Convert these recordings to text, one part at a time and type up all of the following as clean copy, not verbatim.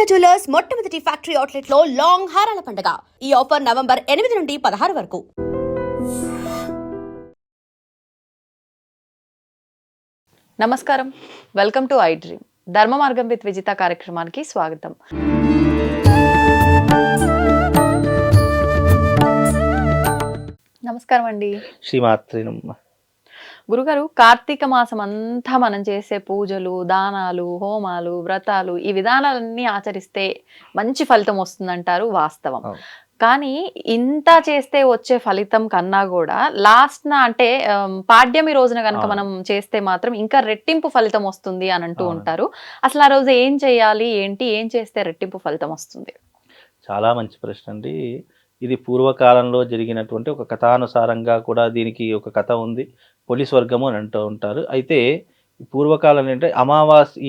Sharada jewellers మొట్టమొదటి factory outlet లో long హారాల పండుగ. ఈ ఆఫర్ నవంబర్ 8 నుండి 16 వరకు. నమస్కారం, వెల్కమ్ టు ఐ డ్రీమ్. ధర్మ మార్గం విత్ విజిత కార్యక్రమానికి స్వాగతం. నమస్కారం అండి. శ్రీమాత్రి గురుగారు, కార్తీక మాసం అంతా మనం చేసే పూజలు, దానాలు, హోమాలు, వ్రతాలు, ఈ విధానాలన్నీ ఆచరిస్తే మంచి ఫలితం వస్తుందంటారు, వాస్తవం. కానీ ఇంత చేస్తే వచ్చే ఫలితం కన్నా కూడా లాస్ట్ అంటే పాడ్యమి రోజున కనుక మనం చేస్తే మాత్రం ఇంకా రెట్టింపు ఫలితం వస్తుంది అని అంటూ ఉంటారు. అసలు ఆ రోజు ఏం చేయాలి, ఏంటి, ఏం చేస్తే రెట్టింపు ఫలితం వస్తుంది? చాలా మంచి ప్రశ్న అండి. ఇది పూర్వకాలంలో జరిగినటువంటి ఒక కథానుసారంగా కూడా దీనికి ఒక కథ ఉంది. పోలీస్ వర్గము అని అంటూ ఉంటారు. అయితే పూర్వకాలం అంటే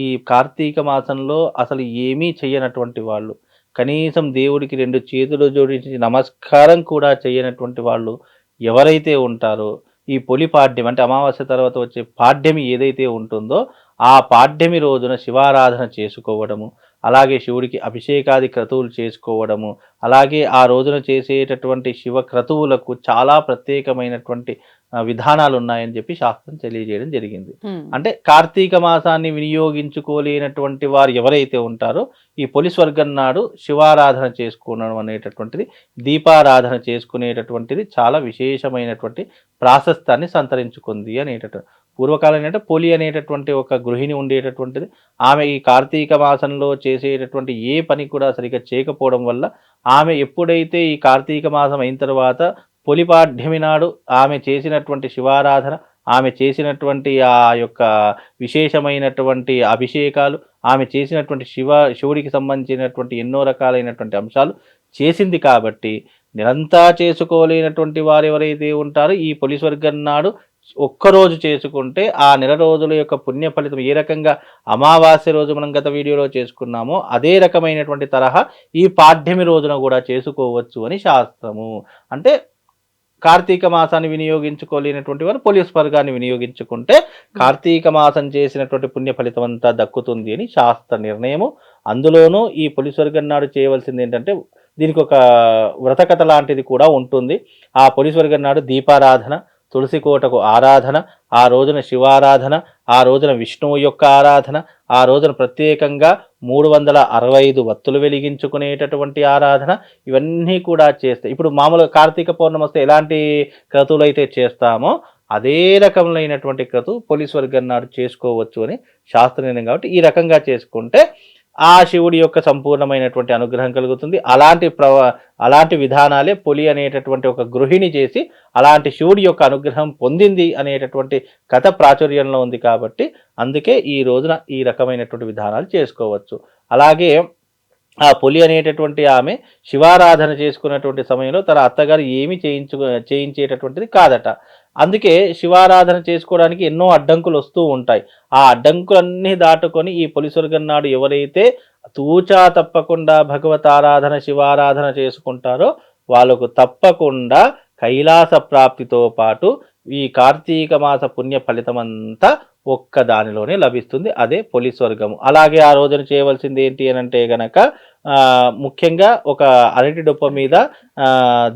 ఈ కార్తీక మాసంలో అసలు ఏమీ చెయ్యనటువంటి వాళ్ళు, కనీసం దేవుడికి 2 చేతులు జోడించి నమస్కారం కూడా చేయనటువంటి వాళ్ళు ఎవరైతే ఉంటారో, ఈ పొలి పాడ్యం అంటే అమావాస్య తర్వాత వచ్చే పాడ్యమి ఏదైతే ఉంటుందో ఆ పాడ్యమి రోజున శివారాధన చేసుకోవడము, అలాగే శివుడికి అభిషేకాది క్రతువులు చేసుకోవడము, అలాగే ఆ రోజున చేసేటటువంటి శివ క్రతువులకు చాలా ప్రత్యేకమైనటువంటి విధానాలు ఉన్నాయని చెప్పి శాస్త్రం తెలియజేయడం జరిగింది. అంటే కార్తీక మాసాన్ని వినియోగించుకోలేనటువంటి వారు ఎవరైతే ఉంటారో ఈ పొలి స్వర్గం నాడు శివారాధన చేసుకోవడం అనేటటువంటిది, దీపారాధన చేసుకునేటటువంటిది చాలా విశేషమైనటువంటి ప్రాశస్తాన్ని సంతరించుకుంది అనేటటువంటి. పూర్వకాలం ఏంటంటే పొలి అనేటటువంటి ఒక గృహిణి ఉండేటటువంటిది. ఆమె ఈ కార్తీక మాసంలో చేసేటటువంటి ఏ పని కూడా సరిగ్గా చేయకపోవడం వల్ల ఆమె ఎప్పుడైతే ఈ కార్తీక మాసం అయిన తర్వాత పొలిపాడ్యమి నాడు ఆమె చేసినటువంటి శివారాధన, ఆమె చేసినటువంటి ఆ యొక్క విశేషమైనటువంటి అభిషేకాలు, ఆమె చేసినటువంటి శివుడికి సంబంధించినటువంటి ఎన్నో రకాలైనటువంటి అంశాలు చేసింది కాబట్టి నిరంతరం చేసుకోలేనటువంటి వారు ఎవరైతే ఉంటారో ఈ పొలి స్వర్గం నాడు ఒక్కరోజు చేసుకుంటే ఆ నెల రోజుల యొక్క పుణ్య ఫలితం ఏ రకంగా అమావాస్య రోజు మనం గత వీడియోలో చేసుకున్నామో అదే రకమైనటువంటి తరహా ఈ పాడ్యమి రోజున కూడా చేసుకోవచ్చు అని శాస్త్రము. అంటే కార్తీక మాసాన్ని వినియోగించుకోలేనటువంటి వారు పోలీస్ వర్గాన్ని వినియోగించుకుంటే కార్తీక మాసం చేసినటువంటి పుణ్య ఫలితం అంతా దక్కుతుంది అని శాస్త్ర నిర్ణయము. అందులోనూ ఈ పోలీస్ వర్గం నాడు చేయవలసింది ఏంటంటే దీనికి ఒక వ్రతకథ లాంటిది కూడా ఉంటుంది. ఆ పోలీస్ వర్గం నాడు దీపారాధన, తులసి కోటకు ఆరాధన, ఆ రోజున శివారాధన, ఆ రోజున విష్ణువు యొక్క ఆరాధన, ఆ రోజున ప్రత్యేకంగా 365 వత్తులు వెలిగించుకునేటటువంటి ఆరాధన, ఇవన్నీ కూడా చేస్తే ఇప్పుడు మామూలుగా కార్తీక పౌర్ణమి వస్తే ఎలాంటి క్రతువులు అయితే చేస్తామో అదే రకములైనటువంటి క్రతువు పోలీస్ వర్గం నాడు చేసుకోవచ్చు అని శాస్త్ర నిర్ణయం. కాబట్టి ఈ రకంగా చేసుకుంటే ఆ శివుడి యొక్క సంపూర్ణమైనటువంటి అనుగ్రహం కలుగుతుంది. అలాంటి విధానాలే పొలి అనేటటువంటి ఒక గృహిణి చేసి అలాంటి శివుడి యొక్క అనుగ్రహం పొందింది అనేటటువంటి కథ ప్రాచుర్యంలో ఉంది. కాబట్టి అందుకే ఈ రోజున ఈ రకమైనటువంటి విధానాలు చేసుకోవచ్చు. అలాగే ఆ పొలి అనేటటువంటి ఆమె శివారాధన చేసుకున్నటువంటి సమయంలో తన అత్తగారు ఏమి చేయించేటటువంటిది కాదట. అందుకే శివారాధన చేసుకోవడానికి ఎన్నో అడ్డంకులు వస్తూ ఉంటాయి. ఆ అడ్డంకులన్నీ దాటుకొని ఈ పొలి స్వర్గం నాడు ఎవరైతే తూచా తప్పకుండా భగవత్ ఆరాధన శివారాధన చేసుకుంటారో వాళ్ళకు తప్పకుండా కైలాస ప్రాప్తితో పాటు ఈ కార్తీక మాస పుణ్య ఫలితం అంతా ఒక్క దానిలోనే లభిస్తుంది. అదే పొలి స్వర్గము. అలాగే ఆ రోజున చేయవలసింది ఏంటి అని అంటే గనక ముఖ్యంగా ఒక అరటి డొప్ప మీద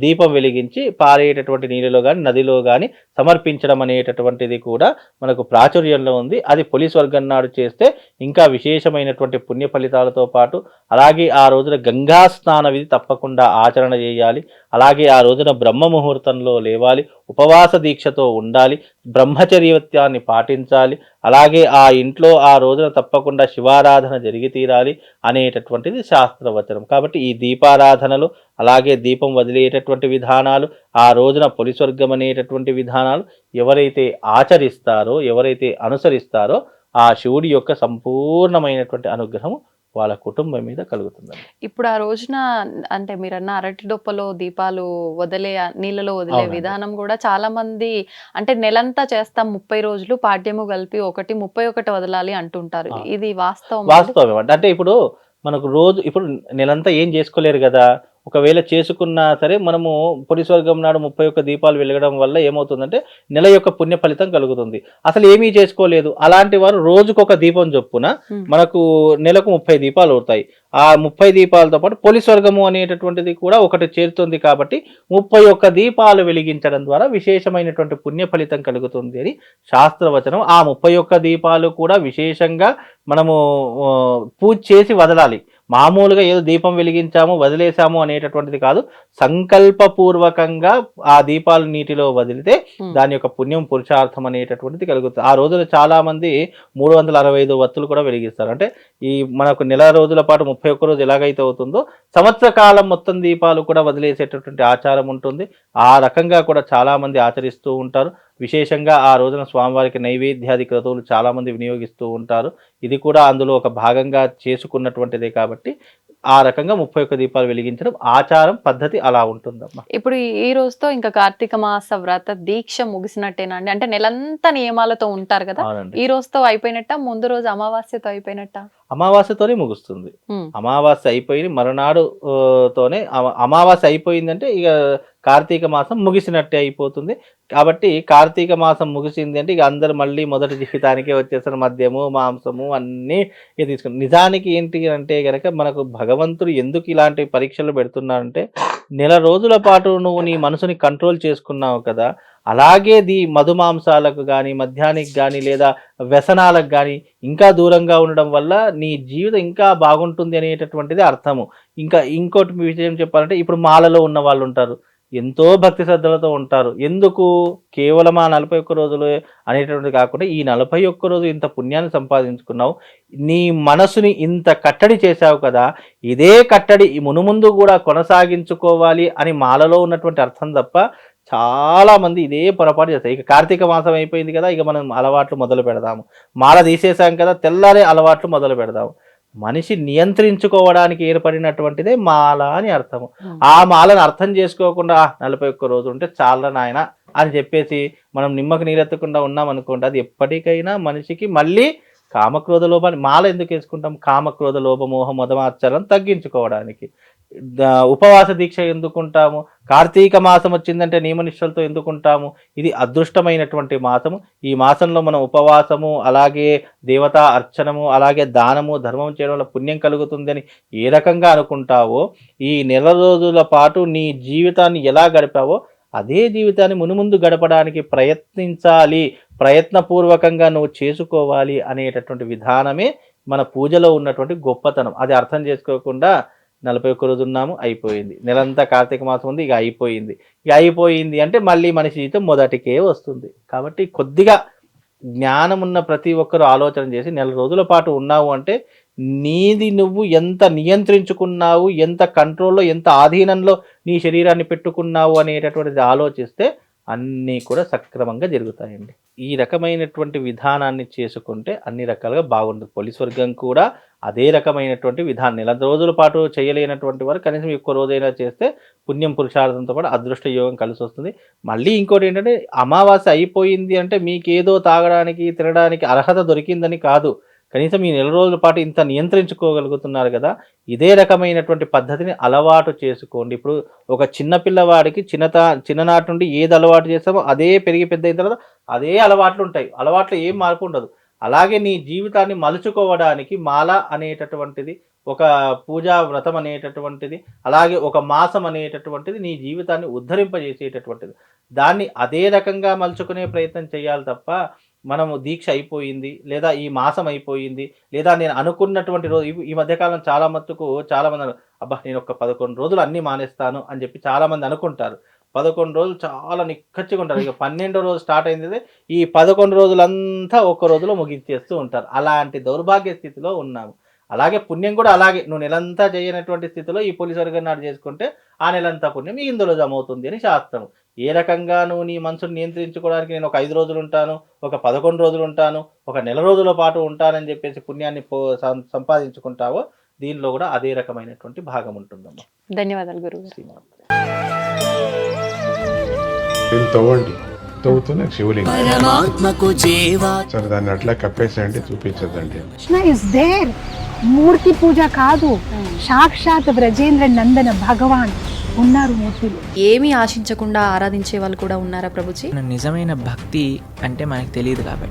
దీపం వెలిగించి పారేటటువంటి నీళ్ళలో కానీ నదిలో కానీ సమర్పించడం అనేటటువంటిది కూడా మనకు ప్రాచుర్యంలో ఉంది. అది పొలి స్వర్గం నాడు చేస్తే ఇంకా విశేషమైనటువంటి పుణ్య ఫలితాలతో పాటు అలాగే ఆ రోజున గంగా స్నాన విధి తప్పకుండా ఆచరణ చేయాలి. అలాగే ఆ రోజున బ్రహ్మ ముహూర్తంలో లేవాలి, ఉపవాస దీక్షతో ఉండాలి, బ్రహ్మచర్యత్యాన్ని పాటించాలి. అలాగే ఆ ఇంట్లో ఆ రోజున తప్పకుండా శివారాధన జరిగి తీరాలి అనేటటువంటిది శాస్త్రవచనం. కాబట్టి ఈ దీపారాధనలు, అలాగే దీపం వదిలేటటువంటి విధానాలు, ఆ రోజున పొలి స్వర్గం అనేటటువంటి విధానాలు ఎవరైతే ఆచరిస్తారో, ఎవరైతే అనుసరిస్తారో ఆ శివుడి యొక్క సంపూర్ణమైనటువంటి అనుగ్రహం వాళ్ళ కుటుంబం మీద కలుగుతుంది. ఇప్పుడు ఆ రోజున అంటే మీరన్న అరటి డొప్పలో దీపాలు నీళ్ళలో వదిలే విధానం కూడా చాలా మంది అంటే నెలంతా చేస్తాం 30 రోజులు పాడ్యము కలిపి 31 వదలాలి అంటుంటారు. ఇది వాస్తవం? వాస్తవం అంటే ఇప్పుడు మనకు రోజు ఇప్పుడు నెలంతా ఏం చేసుకోలేరు కదా, ఒకవేళ చేసుకున్నా సరే మనము పోలీస్ వర్గం నాడు 31 దీపాలు వెలగడం వల్ల ఏమవుతుందంటే నెల యొక్క పుణ్య ఫలితం కలుగుతుంది. అసలు ఏమీ చేసుకోలేదు అలాంటి వారు రోజుకొక దీపం చొప్పున మనకు నెలకు 30 దీపాలు అవుతాయి. ఆ 30 దీపాలతో పాటు పోలీస్ వర్గము అనేటటువంటిది కూడా ఒకటి చేరుతుంది కాబట్టి 31 దీపాలు వెలిగించడం ద్వారా విశేషమైనటువంటి పుణ్య ఫలితం కలుగుతుంది అని శాస్త్రవచనం. ఆ 31 దీపాలు కూడా విశేషంగా మనము పూజ చేసి వదలాలి. మామూలుగా ఏదో దీపం వెలిగించాము వదిలేసాము అనేటటువంటిది కాదు. సంకల్పపూర్వకంగా ఆ దీపాలు నీటిలో వదిలితే దాని యొక్క పుణ్యం పురుషార్థం అనేటటువంటిది కలుగుతుంది. ఆ రోజున చాలా మంది 365 వత్తులు కూడా వెలిగిస్తారు. అంటే ఈ మనకు నెల రోజుల పాటు 31 రోజు ఎలాగైతే అవుతుందో సంవత్సర కాలం మొత్తం దీపాలు కూడా వదిలేసేటటువంటి ఆచారం ఉంటుంది. ఆ రకంగా కూడా చాలా మంది ఆచరిస్తూ ఉంటారు. విశేషంగా ఆ రోజున స్వామివారికి నైవేద్యాది క్రతువులు చాలా మంది వినియోగిస్తూ ఉంటారు. ఇది కూడా అందులో ఒక భాగంగా చేసుకున్నటువంటిదే కాబట్టి ఆ రకంగా 31 దీపాలు వెలిగించడం ఆచారం పద్ధతి అలా ఉంటుందమ్మా. ఇప్పుడు ఈ రోజుతో ఇంకా కార్తీక మాస వ్రత దీక్ష ముగిసినట్టేనా అండి? అంటే నెలంతా నియమాలతో ఉంటారు కదా, ఈ రోజుతో అయిపోయినట్ట, ముందు రోజు అమావాస్యతో అయిపోయినట్ట? అమావాస్యతోనే ముగుస్తుంది. అమావాస్య అయిపోయి మరునాడు తోనే అమావాస్య అయిపోయిందంటే ఇక కార్తీక మాసం ముగిసినట్టే అయిపోతుంది. కాబట్టి కార్తీక మాసం ముగిసింది అంటే ఇక అందరు మళ్ళీ మొదటి జీవితానికే వచ్చేసారు. మద్యము మాంసము అన్నీ తీసుకుని నిజానికి ఏంటి అంటే కనుక మనకు భగవంతుడు ఎందుకు ఇలాంటి పరీక్షలు పెడుతున్నారంటే నెల రోజుల పాటు నువ్వు నీ మనసుని కంట్రోల్ చేసుకున్నావు కదా, అలాగే మధుమాంసాలకు కానీ మద్యానికి కానీ లేదా వ్యసనాలకు కానీ ఇంకా దూరంగా ఉండడం వల్ల నీ జీవితం ఇంకా బాగుంటుంది అనేటటువంటిది అర్థము. ఇంకా ఇంకోటి విషయం చెప్పాలంటే ఇప్పుడు మాలలో ఉన్న వాళ్ళు ఉంటారు, ఎంతో భక్తి శ్రద్ధలతో ఉంటారు. ఎందుకు కేవలం ఆ 41 రోజులు అనేటువంటిది కాకుండా ఈ 41 రోజు ఇంత పుణ్యాన్ని సంపాదించుకున్నావు, నీ మనసుని ఇంత కట్టడి చేశావు కదా, ఇదే కట్టడి మునుముందు కూడా కొనసాగించుకోవాలి అని మాలలో ఉన్నటువంటి అర్థం తప్ప చాలా మంది ఇదే పొరపాటు చేస్తారు. ఇక కార్తీక మాసం అయిపోయింది కదా, ఇక మనం అలవాట్లు మొదలు పెడదాము, మాల తీసేసాం కదా తెల్లారే అలవాట్లు మొదలు పెడదాము. మనిషి నియంత్రించుకోవడానికి ఏర్పడినటువంటిదే మాల అని అర్థము. ఆ మాలను అర్థం చేసుకోకుండా 41 రోజులు ఉంటే చాలా నాయన అని చెప్పేసి మనం నిమ్మకు నీరెత్తకుండా ఉన్నాం అనుకోండి, అది ఎప్పటికైనా మనిషికి మళ్ళీ కామక్రోధ లోపాన్ని మాల ఎందుకు వేసుకుంటాం? కామక్రోధ లోభ మోహ మదమాచరణ తగ్గించుకోవడానికి. ఉపవాస దీక్ష ఎందుకుంటాము? కార్తీక మాసం వచ్చిందంటే నియమనిష్టలతో ఎందుకుంటాము? ఇది అదృష్టమైనటువంటి మాసము. ఈ మాసంలో మనం ఉపవాసము అలాగే దేవతా అర్చనము అలాగే దానము ధర్మం చేయడం వల్ల పుణ్యం కలుగుతుందని ఏ రకంగా అనుకుంటావో, ఈ నెల రోజుల పాటు నీ జీవితాన్ని ఎలా గడిపావో అదే జీవితాన్ని మునుముందు గడపడానికి ప్రయత్నించాలి, ప్రయత్నపూర్వకంగా నువ్వు చేసుకోవాలి అనేటటువంటి విధానమే మన పూజలో ఉన్నటువంటి గొప్పతనం. అది అర్థం చేసుకోకుండా 41 రోజు ఉన్నాము అయిపోయింది, నెలంతా కార్తీక మాసం ఉంది ఇక అయిపోయింది అంటే మళ్ళీ మనిషి జీవితం మొదటికే వస్తుంది. కాబట్టి కొద్దిగా జ్ఞానం ఉన్న ప్రతి ఒక్కరూ ఆలోచన చేసి నెల రోజుల పాటు ఉన్నావు అంటే నీది నువ్వు ఎంత నియంత్రించుకున్నావు, ఎంత కంట్రోల్లో ఎంత ఆధీనంలో నీ శరీరాన్ని పెట్టుకున్నావు అనేటటువంటిది ఆలోచిస్తే అన్నీ కూడా సక్రమంగా జరుగుతాయండి. ఈ రకమైనటువంటి విధానాన్ని చేసుకుంటే అన్ని రకాలుగా బాగుంటుంది. పోలీస్ వర్గం కూడా అదే రకమైనటువంటి విధానం. నెల రోజుల పాటు చేయలేనటువంటి వారు కనీసం ఒక్క రోజైనా చేస్తే పుణ్యం పురుషార్థంతో పాటు అదృష్ట యోగం కలిసి వస్తుంది. మళ్ళీ ఇంకోటి ఏంటంటే అమావాస్య అయిపోయింది అంటే మీకేదో తాగడానికి తినడానికి అర్హత దొరికిందని కాదు, కనీసం ఈ నెల రోజుల పాటు ఇంత నియంత్రించుకోగలుగుతున్నారు కదా, ఇదే రకమైనటువంటి పద్ధతిని అలవాటు చేసుకోండి. ఇప్పుడు ఒక చిన్న పిల్లవాడికి చిన్ననాటి నుండి ఏది అలవాటు చేస్తామో అదే పెరిగి పెద్ద అయిన తర్వాత అదే అలవాట్లు ఉంటాయి, అలవాట్లు ఏం మార్పు ఉండదు. అలాగే నీ జీవితాన్ని మలుచుకోవడానికి మాల అనేటటువంటిది, ఒక పూజా వ్రతం అనేటటువంటిది, అలాగే ఒక మాసం అనేటటువంటిది నీ జీవితాన్ని ఉద్ధరింపజేసేటటువంటిది. దాన్ని అదే రకంగా మలుచుకునే ప్రయత్నం చేయాలి తప్ప మనము దీక్ష అయిపోయింది లేదా ఈ మాసం అయిపోయింది లేదా నేను అనుకున్నటువంటి రోజు, ఈ మధ్యకాలం చాలా మంది అబ్బా నేను ఒక 11 రోజులు అన్నీ మానేస్తాను అని చెప్పి చాలామంది అనుకుంటారు. 11 రోజులు చాలా నిక్కచ్చిగా ఉంటారు. ఇక 12వ రోజు స్టార్ట్ అయింది, ఈ 11 రోజులంతా ఒక్క రోజులో ముగించేస్తూ ఉంటారు. అలాంటి దౌర్భాగ్య స్థితిలో ఉన్నాము. అలాగే పుణ్యం కూడా అలాగే, నువ్వు నెలంతా చేయనటువంటి స్థితిలో ఈ పోలీసు వర్గం నాడు చేసుకుంటే ఆ నెలంతా పుణ్యం ఇందులో జమ అవుతుంది అని శాస్త్రం. ఏ రకంగా నువ్వు నీ మనసును నియంత్రించుకోవడానికి నేను ఒక 5 రోజులు ఉంటాను, ఒక 11 రోజులు ఉంటాను, ఒక నెల రోజుల పాటు ఉంటానని చెప్పేసి పుణ్యాన్ని సంపాదించుకుంటావో దీనిలో కూడా అదే రకమైనటువంటి భాగం ఉంటుందమ్మా. ధన్యవాదాలు గురువు. దీన్ని తవ్వండి, తవ్వుతున్న శివలింగం. పరమాత్మకు జీవా సరే దాన్ని అట్లా కప్పేసేయండి, చూపించదండి. Krishna is there. మూర్తి పూజ కాదు, సాక్షాత్ బ్రజేంద్ర నందన భగవాన్ ఉన్నారు మూర్తిలో. ఏమీ ఆశించకుండా ఆరాధించే వాళ్ళు కూడా ఉన్నారా ప్రభుజీ? నిజమైన భక్తి అంటే మనకు తెలియదు కాబట్టి